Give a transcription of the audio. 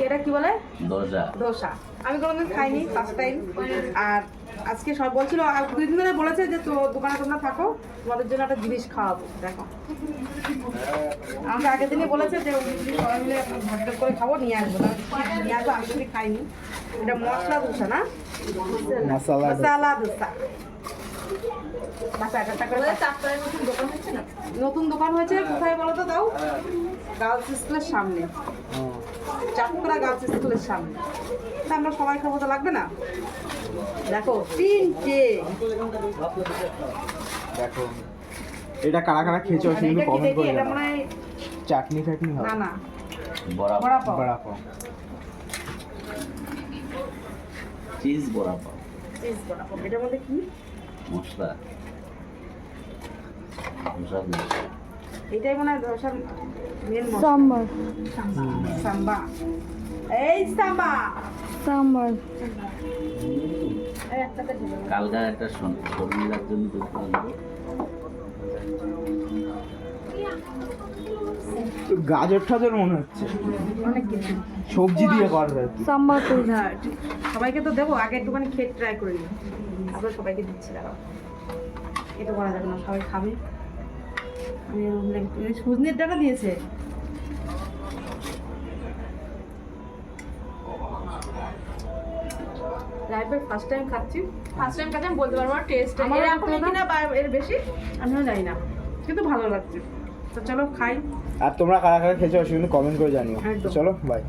এটা কি বলে? দোসা। ধোসা। আমি কোনোদিন খাইনি, ফার্স্ট টাইম। আর আজকে সব বলছিল, আর 2 দিন ধরে বলেছে যে তো দোকানে তোমরা থাকো, তোমাদের জন্য একটা জিনিস খাওয়াবো। দেখো, আমাকে আগের দিনই বলেছে যে সবাই মিলে ভাগ করে খাবো, নিয়ে আসবো। নিয়ে আসবো, আমি যদি খাইনি। এটা মশলা ধোসা না, মশলা ধোসা। নতুন দোকান হয়েছে কোথায় বলো তো? তাও গার্লস স্কুলের সামনে, চাঁদপাড়া গার্লস স্কুলের সামনে। তা আমরা সবাই খাবো, তো লাগবে না? দেখো 3টে। দেখো এটা কারা কারা খেয়েছো কিন্তু কমেন্ট করে এটা জানাও। মনে হয় চাটনি ফাটনি হবে না না, বড়া বড়া পাও। বড়া পাও। চিজ বড়া পাও। চিজ বড়া পাও। এটার মধ্যে কি? মশলা ধোসা দিয়েছে। এটাই মনে হয় ধোসার মেন মশলা। সাম্বার সাম্বা। এই সাম্বা। সাম্বার এই একটাতে ঢেলে দাও। কালকা একটা শর্মিলার জন্য দুধ আনবো। গাজর টাজর মনে হচ্ছে অনেক কিছু। সবজি দিয়ে করবে আর কি। সাম্বার তৈরি হ্যাঁ, সবাইকে তো দেবো, আগে একটুখানি খেয়ে ট্রাই করে নিই, তারপরে সবাইকে দিচ্ছি। দাঁড়াও, এটা করা যাবে না, সবাই খাবে। সুজনির ডাটা দিয়েছে। লাইফের ফার্স্ট টাইম খাচ্ছি। ফার্স্ট টাইম কাছে আমি বলতে পারবো না টেস্ট আমার এখন কিনা বা এর বেশি আমিও জানি না, কিন্তু ভালো লাগছে। তো চলো খাই। আর তোমরা কারা কারা খেয়েছো কিন্তু কমেন্ট করে জানিও। একদম। চলো বাই।